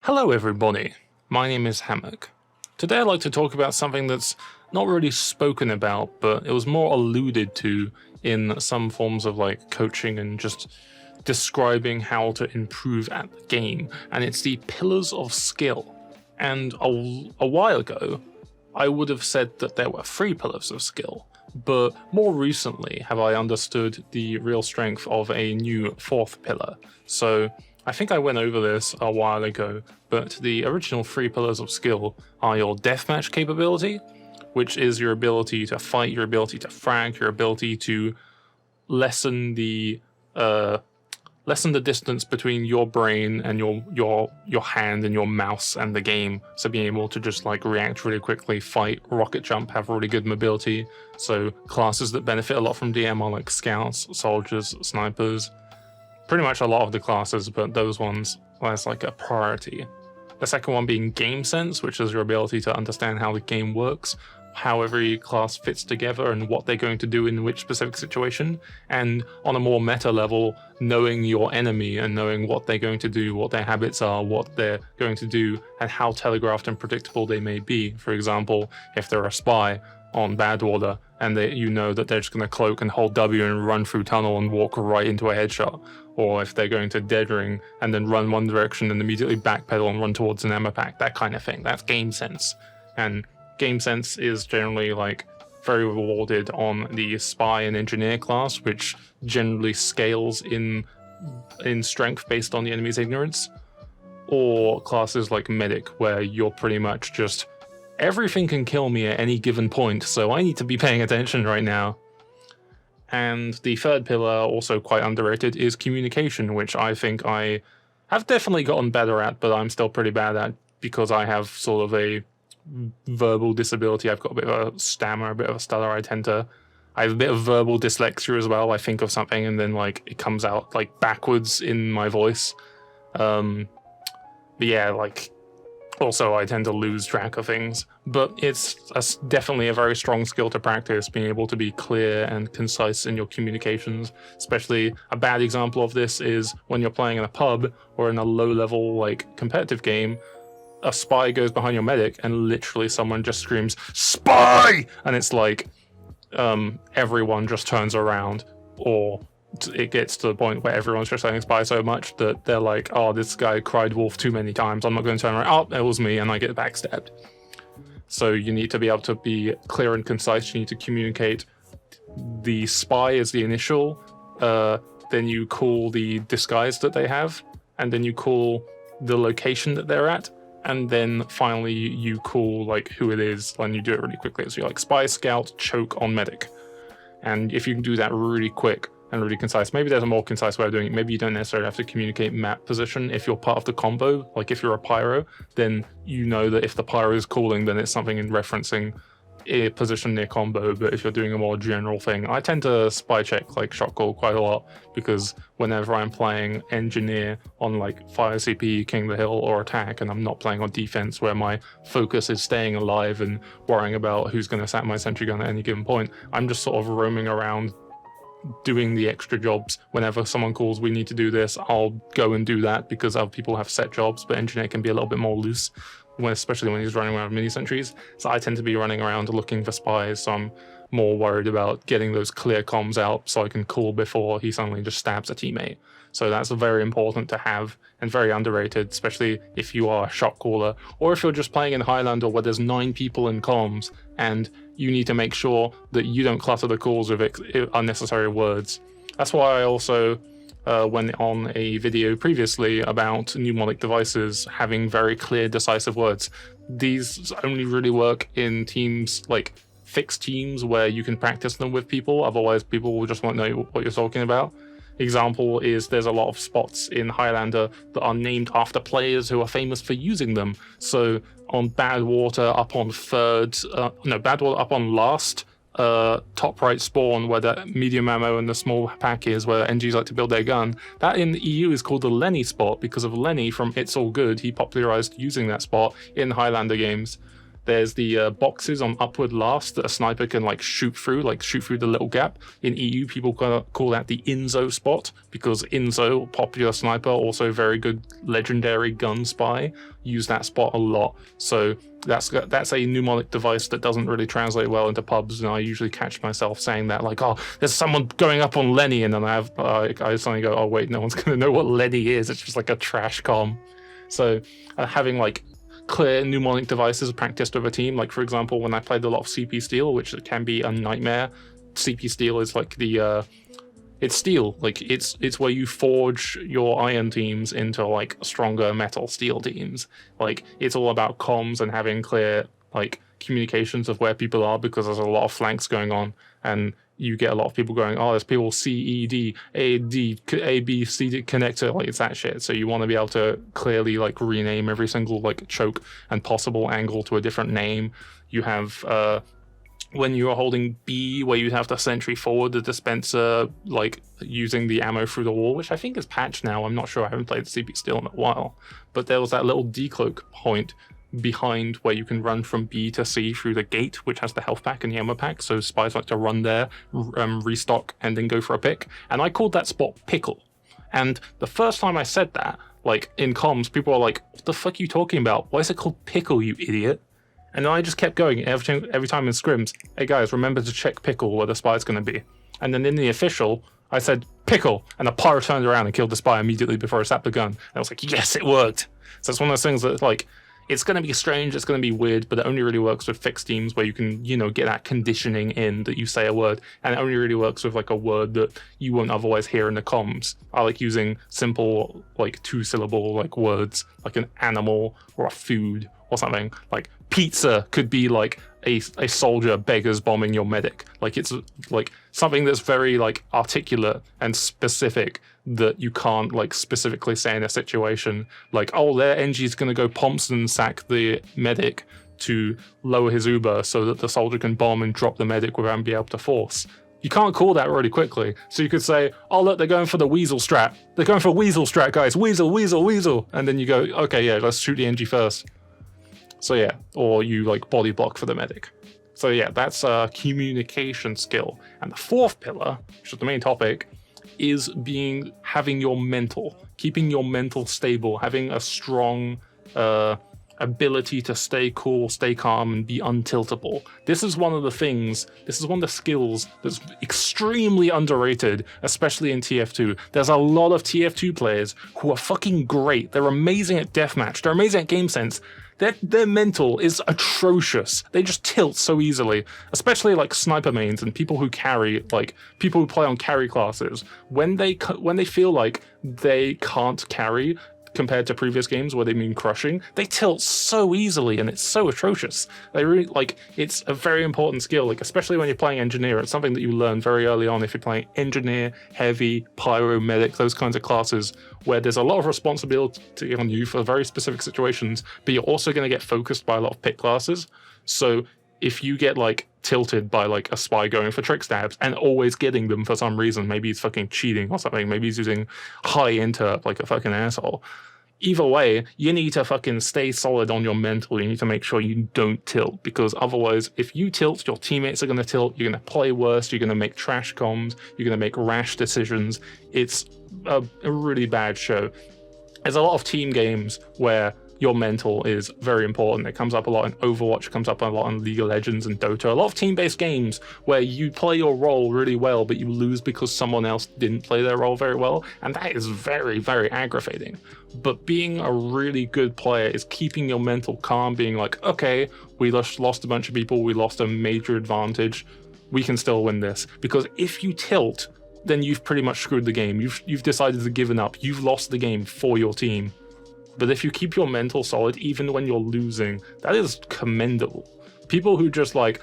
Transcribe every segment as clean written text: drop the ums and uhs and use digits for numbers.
Hello everybody, my name is Hammock. Today I'd like to talk about something that's not really spoken about, but it was more alluded to in some forms of coaching and just describing how to improve at the game, and it's the pillars of skill. And a while ago, I would have said that there were 3 pillars of skill, but more recently have I understood the real strength of a new 4th pillar. So I think I went over this a while ago, but the original 3 pillars of skill are your deathmatch capability, which is your ability to fight, your ability to frag, your ability to lessen the distance between your brain and your hand and your mouse and the game. So being able to just react really quickly, fight, rocket jump, have really good mobility. So classes that benefit a lot from DM are like scouts, soldiers, snipers. Pretty much a lot of the classes, but those ones as a priority. The second one being game sense, which is your ability to understand how the game works, how every class fits together and what they're going to do in which specific situation, and on a more meta level, knowing your enemy and knowing what they're going to do, what their habits are, what they're going to do, and how telegraphed and predictable they may be. For example, if they're a spy on Badwater and you know that they're just going to cloak and hold W and run through tunnel and walk right into a headshot, or if they're going to dead ring and then run one direction and immediately backpedal and run towards an ammo pack, that kind of thing. That's game sense. And game sense is generally very rewarded on the spy and engineer class, which generally scales in strength based on the enemy's ignorance, or classes like medic, where you're pretty much just everything can kill me at any given point, so I need to be paying attention right now. And the 3rd pillar, also quite underrated, is communication, which I think I have definitely gotten better at, but I'm still pretty bad at because I have sort of a verbal disability. I've got a bit of a stammer, a bit of a stutter. I have a bit of verbal dyslexia as well. I think of something and then it comes out backwards in my voice. But yeah, also I tend to lose track of things, but it's definitely a very strong skill to practice, being able to be clear and concise in your communications. Especially a bad example of this is when you're playing in a pub or in a low-level competitive game, a spy goes behind your medic and literally someone just screams, "Spy!" And it's everyone just turns around, or it gets to the point where everyone's just saying spy so much that they're "Oh, this guy cried wolf too many times, I'm not going to turn around. Oh, it was me," and I get backstabbed. So you need to be able to be clear and concise. You need to communicate the spy as the initial, then you call the disguise that they have, and then you call the location that they're at, and then finally you call who it is, and you do it really quickly. So you're spy, scout, choke on medic. And if you can do that really quick and really concise, maybe there's a more concise way of doing it. Maybe you don't necessarily have to communicate map position. If you're part of the combo, if you're a pyro, then you know that if the pyro is calling, then it's something in referencing a position near combo. But if you're doing a more general thing, I tend to spy check shot call quite a lot, because whenever I'm playing engineer on fire CP, king the hill, or attack, and I'm not playing on defense where my focus is staying alive and worrying about who's going to sat my sentry gun at any given point, I'm just sort of roaming around doing the extra jobs. Whenever someone calls, "We need to do this," I'll go and do that, because other people have set jobs, but engineer can be a little bit more loose, especially when he's running around with mini sentries. So I tend to be running around looking for spies, so I'm more worried about getting those clear comms out so I can call before he suddenly just stabs a teammate. So that's very important to have, and very underrated, especially if you are a shot caller, or if you're just playing in Highlander where there's 9 people in comms and you need to make sure that you don't clutter the calls with unnecessary words. That's why I also went on a video previously about mnemonic devices having very clear, decisive words. These only really work in teams, fixed teams, where you can practice them with people. Otherwise, people will just won't know what you're talking about. Example is there's a lot of spots in Highlander that are named after players who are famous for using them. So on Badwater up on Badwater up on last, top right spawn, where the medium ammo and the small pack is, where NGs like to build their gun, that in the EU is called the Lenny spot, because of Lenny from It's All Good. He popularized using that spot in Highlander games. there's the boxes on upward last that a sniper can like shoot through the little gap. In EU, people call that the Inzo spot, because Inzo, popular sniper, also very good legendary gun spy, use that spot a lot. So that's a mnemonic device that doesn't really translate well into pubs, and I usually catch myself saying that, like, oh, there's someone going up on Lenny, and then I suddenly go, oh wait, no one's gonna know what Lenny is. It's just like a trash comm. So having like clear mnemonic devices practiced with a team, like for example, when I played a lot of CP Steel, which can be a nightmare. CP Steel is like it's steel, like it's where you forge your iron teams into like stronger metal steel teams. Like it's all about comms and having clear like communications of where people are, because there's a lot of flanks going on, and you get a lot of people going, oh, there's people C, E, D, A, D, A, B, C, D, connector, like it's that shit. So you want to be able to clearly like rename every single like choke and possible angle to a different name. You have when you are holding B, where you have to sentry forward the dispenser, like using the ammo through the wall, which I think is patched now. I'm not sure, I haven't played CP Steel in a while. But there was that little decloak point behind where you can run from B to C through the gate, which has the health pack and the ammo pack. So spies like to run there, restock, and then go for a pick. And I called that spot Pickle. And the first time I said that, like in comms, people are like, what the fuck are you talking about? Why is it called Pickle, you idiot? And then I just kept going every time in scrims. Hey guys, remember to check Pickle where the spy's going to be. And then in the official, I said Pickle, and the pyro turned around and killed the spy immediately before I snapped the gun. And I was like, yes, it worked. So it's one of those things that like, it's going to be strange, it's going to be weird, but it only really works with fixed teams where you can, you know, get that conditioning in that you say a word, and it only really works with like a word that you won't otherwise hear in the comms. I like using simple, like 2-syllable like words, like an animal or a food or something. Like pizza could be like a soldier beggars bombing your medic. Like it's like something that's very like articulate and specific that you can't like specifically say in a situation. Like, oh, their NG's gonna go Pomson sack the medic to lower his Uber so that the soldier can bomb and drop the medic without being able to force. You can't call that really quickly. So you could say, oh look, they're going for the weasel strat. They're going for weasel strat, guys. Weasel, weasel, weasel. And then you go, okay, yeah, let's shoot the NG first. So yeah, or you like body block for the medic. So yeah, that's a communication skill. And the fourth pillar, which is the main topic, is having your mental, keeping your mental stable, having a strong ability to stay cool, stay calm, and be untiltable. This is one of the skills that's extremely underrated, especially in TF2. There's a lot of TF2 players who are fucking great. They're amazing at deathmatch. They're amazing at game sense. Their mental is atrocious. They just tilt so easily, especially like sniper mains and people who carry, like people who play on carry classes. When they feel like they can't carry compared to previous games where they've been crushing, they tilt so easily and it's so atrocious. They really like, it's a very important skill, like especially when you're playing engineer. It's something that you learn very early on if you're playing engineer, heavy, pyro, medic, those kinds of classes where there's a lot of responsibility on you for very specific situations, but you're also going to get focused by a lot of pick classes. So if you get like tilted by like a spy going for trick stabs and always getting them for some reason, maybe he's fucking cheating or something, maybe he's using high interp like a fucking asshole. Either way, you need to fucking stay solid on your mental. You need to make sure you don't tilt, because otherwise, if you tilt, your teammates are going to tilt, you're going to play worse, you're going to make trash comms, you're going to make rash decisions. It's a really bad show. There's a lot of team games where your mental is very important. It comes up a lot in Overwatch, it comes up a lot in League of Legends and Dota. A lot of team-based games where you play your role really well, but you lose because someone else didn't play their role very well, and that is very, very aggravating. But being a really good player is keeping your mental calm, being like, okay, we lost a bunch of people, we lost a major advantage, we can still win this. Because if you tilt, then you've pretty much screwed the game. You've decided to give up. You've lost the game for your team. But if you keep your mental solid, even when you're losing, that is commendable. People who just like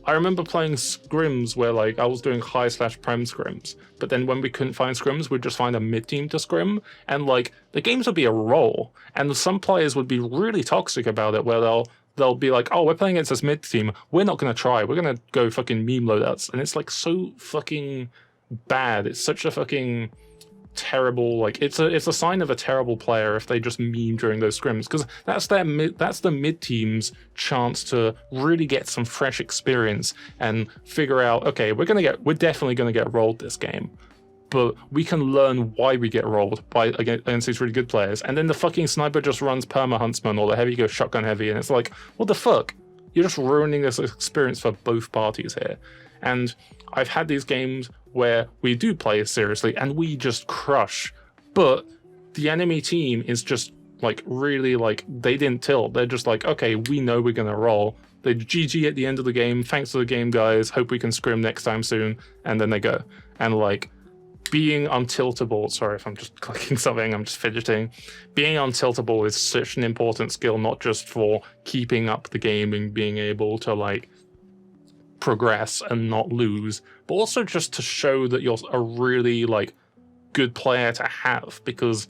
I remember playing scrims where like I was doing high/prem scrims, but then when we couldn't find scrims, we'd just find a mid team to scrim, and like the games would be a roll, and some players would be really toxic about it, where they'll be like, oh, we're playing against this mid team, we're not gonna try, we're gonna go fucking meme loadouts, and it's like so fucking bad. It's such a fucking terrible, like it's a sign of a terrible player if they just meme during those scrims, because that's the mid team's chance to really get some fresh experience and figure out, okay, we're definitely gonna get rolled this game, but we can learn why we get rolled against these really good players. And then the fucking sniper just runs perma huntsman, or the heavy goes shotgun heavy, and it's like, what the fuck? You're just ruining this experience for both parties here. And I've had these games where we do play seriously and we just crush, but the enemy team is just like really like, they didn't tilt. They're just like, okay, we know we're gonna roll. They GG at the end of the game. Thanks for the game, guys. Hope we can scrim next time soon. And then they go. And like, being untiltable, sorry if I'm just clicking something, I'm just fidgeting. Being untiltable is such an important skill, not just for keeping up the game and being able to like progress and not lose, but also just to show that you're a really like good player to have, because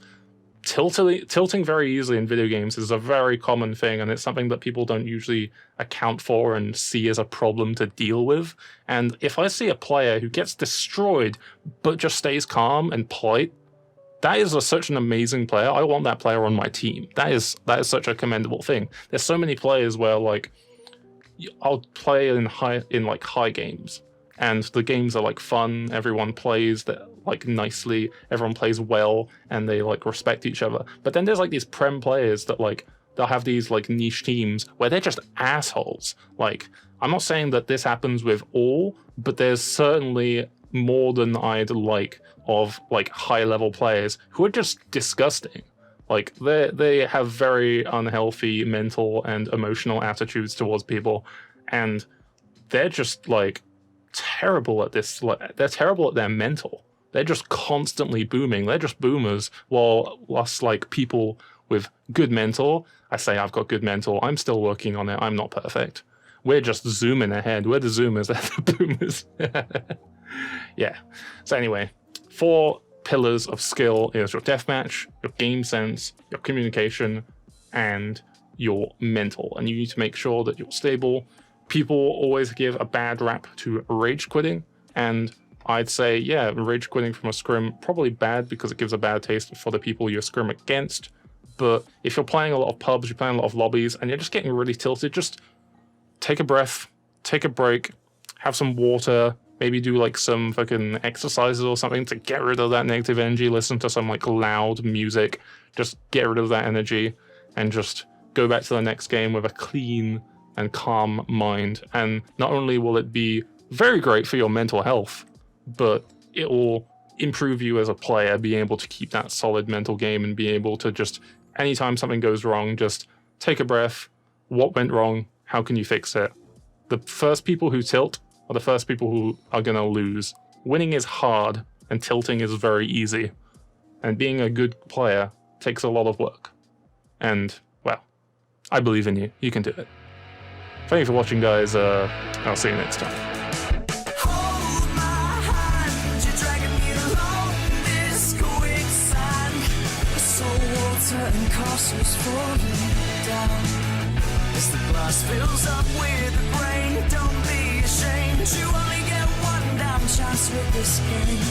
tilting very easily in video games is a very common thing, and it's something that people don't usually account for and see as a problem to deal with. And if I see a player who gets destroyed but just stays calm and polite, that is such an amazing player. I want that player on my team. That is such a commendable thing. There's so many players where like I'll play in high games, and the games are like fun, everyone plays that like nicely, everyone plays well, and they like respect each other. But then there's like these prem players that like, they'll have these like niche teams where they're just assholes. Like, I'm not saying that this happens with all, but there's certainly more than I'd like of like high level players who are just disgusting. Like they have very unhealthy mental and emotional attitudes towards people, and they're just like terrible at this. Like, they're terrible at their mental. They're just constantly booming. They're just boomers, while us like people with good mental, I say I've got good mental, I'm still working on it, I'm not perfect. We're just zooming ahead. We're the zoomers, they're the boomers. Yeah. So anyway, 4 pillars of skill is your deathmatch, your game sense, your communication, and your mental. And you need to make sure that you're stable. People always give a bad rap to rage quitting, and I'd say, yeah, rage quitting from a scrim, probably bad because it gives a bad taste for the people you scrim against. But if you're playing a lot of pubs, you're playing a lot of lobbies, and you're just getting really tilted, just take a breath, take a break, have some water, maybe do like some fucking exercises or something to get rid of that negative energy, listen to some like loud music, just get rid of that energy, and just go back to the next game with a clean and calm mind. And not only will it be very great for your mental health, but it will improve you as a player, being able to keep that solid mental game and be able to just, anytime something goes wrong, just take a breath. What went wrong? How can you fix it? The first people who tilt are the first people who are going to lose. Winning is hard and tilting is very easy. And being a good player takes a lot of work. And, well, I believe in you. You can do it. Thank you for watching, guys. I'll see you next time. And castles falling down as the glass fills up with the brain. Don't be ashamed, you only get one damn chance with this game.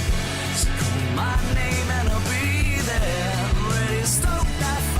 So call my name and I'll be there, ready to stoke that fire.